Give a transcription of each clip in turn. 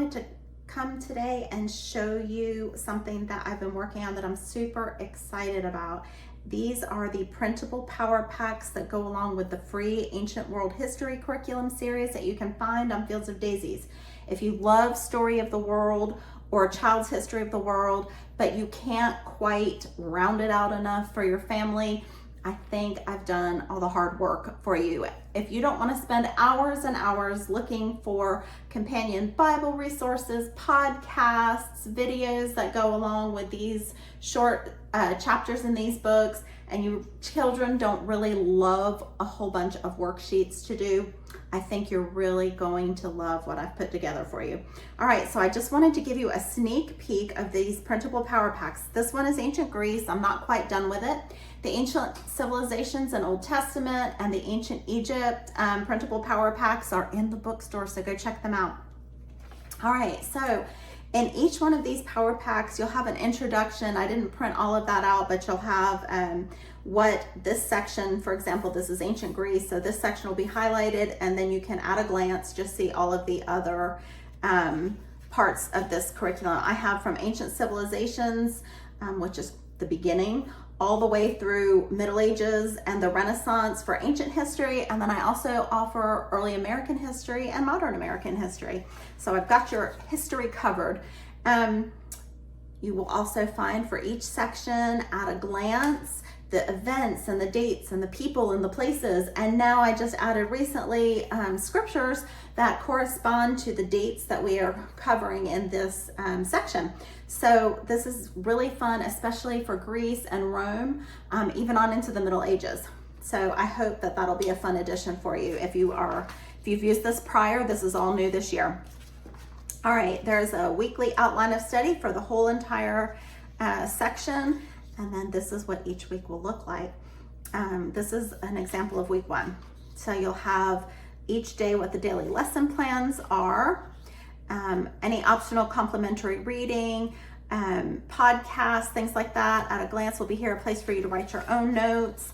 wanted to come today and show you something that I've been working on that I'm super excited about. These are the printable power packs that go along with the free Ancient World History curriculum series that you can find on Fields of Daisies. If you love Story of the World or Child's History of the World, but you can't quite round it out enough for your family, I think I've done all the hard work for you. If you don't want to spend hours and hours looking for companion Bible resources, podcasts, videos that go along with these short chapters in these books, and your children don't really love a whole bunch of worksheets to do, I think you're really going to love what I've put together for you. All right, so I just wanted to give you a sneak peek of these printable power packs. This one is Ancient Greece. I'm not quite done with it. The Ancient Civilizations and Old Testament and the Ancient Egypt printable power packs are in the bookstore, so go check them out. All right, so in each one of these power packs, you'll have an introduction. I didn't print all of that out, but you'll have what this section, for example, this is Ancient Greece, so this section will be highlighted, and then you can at a glance just see all of the other parts of this curriculum. I have from Ancient Civilizations, which is the beginning, all the way through Middle Ages and the Renaissance for ancient history, and then I also offer early American history and modern American history. So I've got your history covered. You will also find for each section at a glance the events and the dates and the people and the places, and now I just added recently scriptures that correspond to the dates that we are covering in this section. So this is really fun, especially for Greece and Rome, even on into the Middle Ages. So I hope that that'll be a fun addition for you. If you've used this prior, this is all new this year. All right, there's a weekly outline of study for the whole entire section. And then this is what each week will look like. This is an example of week 1. So you'll have each day what the daily lesson plans are, any optional complimentary reading, podcasts, things like that. At a glance will be here, a place for you to write your own notes.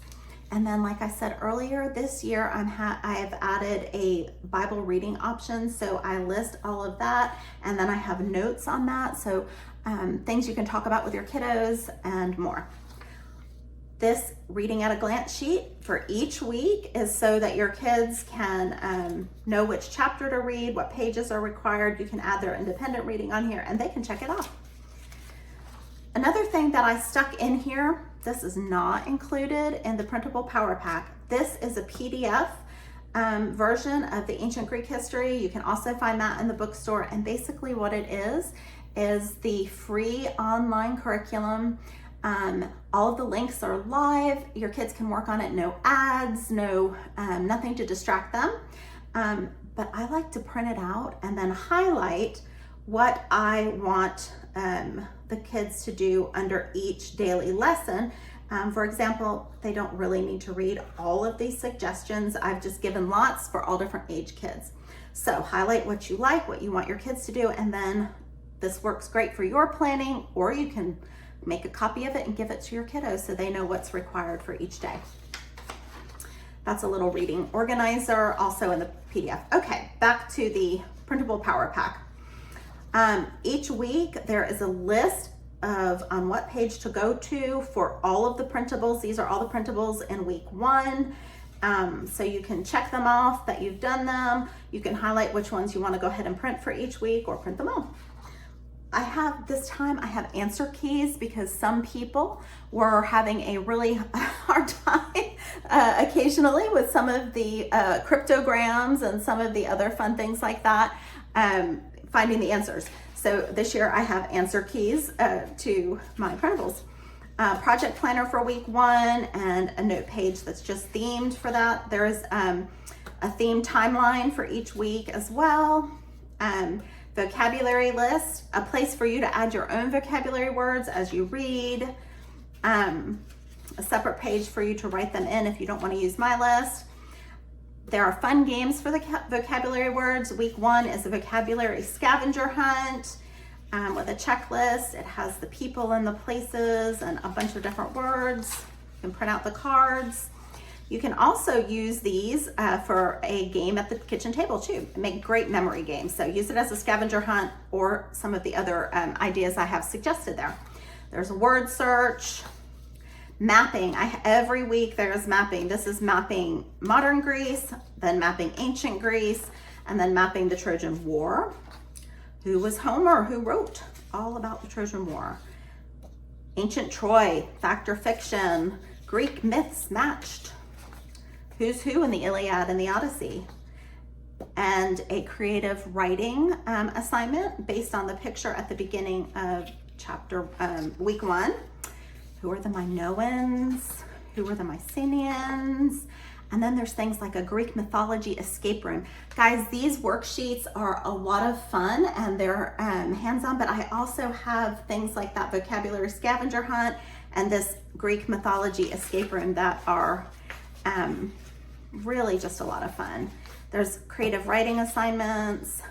And then, like I said earlier, this year I have added a Bible reading option. So I list all of that, and then I have notes on that. So things you can talk about with your kiddos and more. This reading at a glance sheet for each week is so that your kids can know which chapter to read, what pages are required. You can add their independent reading on here and they can check it off. Another thing that I stuck in here, this is not included in the printable power pack. This is a PDF version of the Ancient Greek history. You can also find that in the bookstore, and basically what it is the free online curriculum. All of the links are live. Your kids can work on it, no ads, no nothing to distract them. But I like to print it out and then highlight what I want the kids to do under each daily lesson. For example, they don't really need to read all of these suggestions. I've just given lots for all different age kids. So highlight what you like, what you want your kids to do, and then this works great for your planning, or you can make a copy of it and give it to your kiddos so they know what's required for each day. That's a little reading organizer also in the PDF. Okay, back to the printable power pack. Each week there is a list of on what page to go to for all of the printables. These are all the printables in week 1. So you can check them off that you've done them. You can highlight which ones you want to go ahead and print for each week or print them all. I have answer keys because some people were having a really hard time occasionally with some of the cryptograms and some of the other fun things like that, finding the answers. So this year I have answer keys to my printables. Project planner for week 1 and a note page that's just themed for that. There's a theme timeline for each week as well. Vocabulary list, a place for you to add your own vocabulary words as you read, a separate page for you to write them in if you don't want to use my list. There are fun games for the vocabulary words. Week 1 is a vocabulary scavenger hunt with a checklist. It has the people and the places and a bunch of different words. You can print out the cards. You can also use these for a game at the kitchen table too. Make great memory games. So use it as a scavenger hunt or some of the other ideas I have suggested there. There's a word search, mapping. Every week there's mapping. This is mapping modern Greece, then mapping ancient Greece, and then mapping the Trojan War. Who was Homer? Who wrote all about the Trojan War? Ancient Troy, fact or fiction, Greek myths matched. Who's who in the Iliad and the Odyssey? And a creative writing assignment based on the picture at the beginning of week 1. Who are the Minoans? Who are the Mycenaeans? And then there's things like a Greek mythology escape room. Guys, these worksheets are a lot of fun and they're hands-on, but I also have things like that vocabulary scavenger hunt and this Greek mythology escape room that are really just a lot of fun. There's creative writing assignments.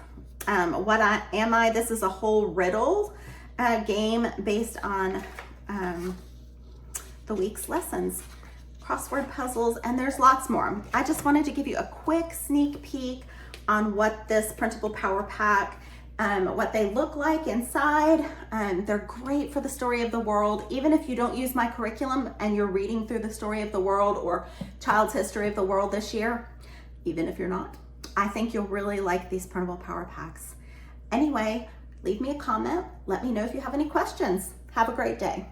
This is a whole riddle game based on the week's lessons. Crossword puzzles, and there's lots more. I just wanted to give you a quick sneak peek on what this printable power pack, what they look like inside. They're great for the story of the world. Even if you don't use my curriculum and you're reading through the story of the world or child's history of the world this year, even if you're not, I think you'll really like these printable power packs. Anyway, leave me a comment. Let me know if you have any questions. Have a great day.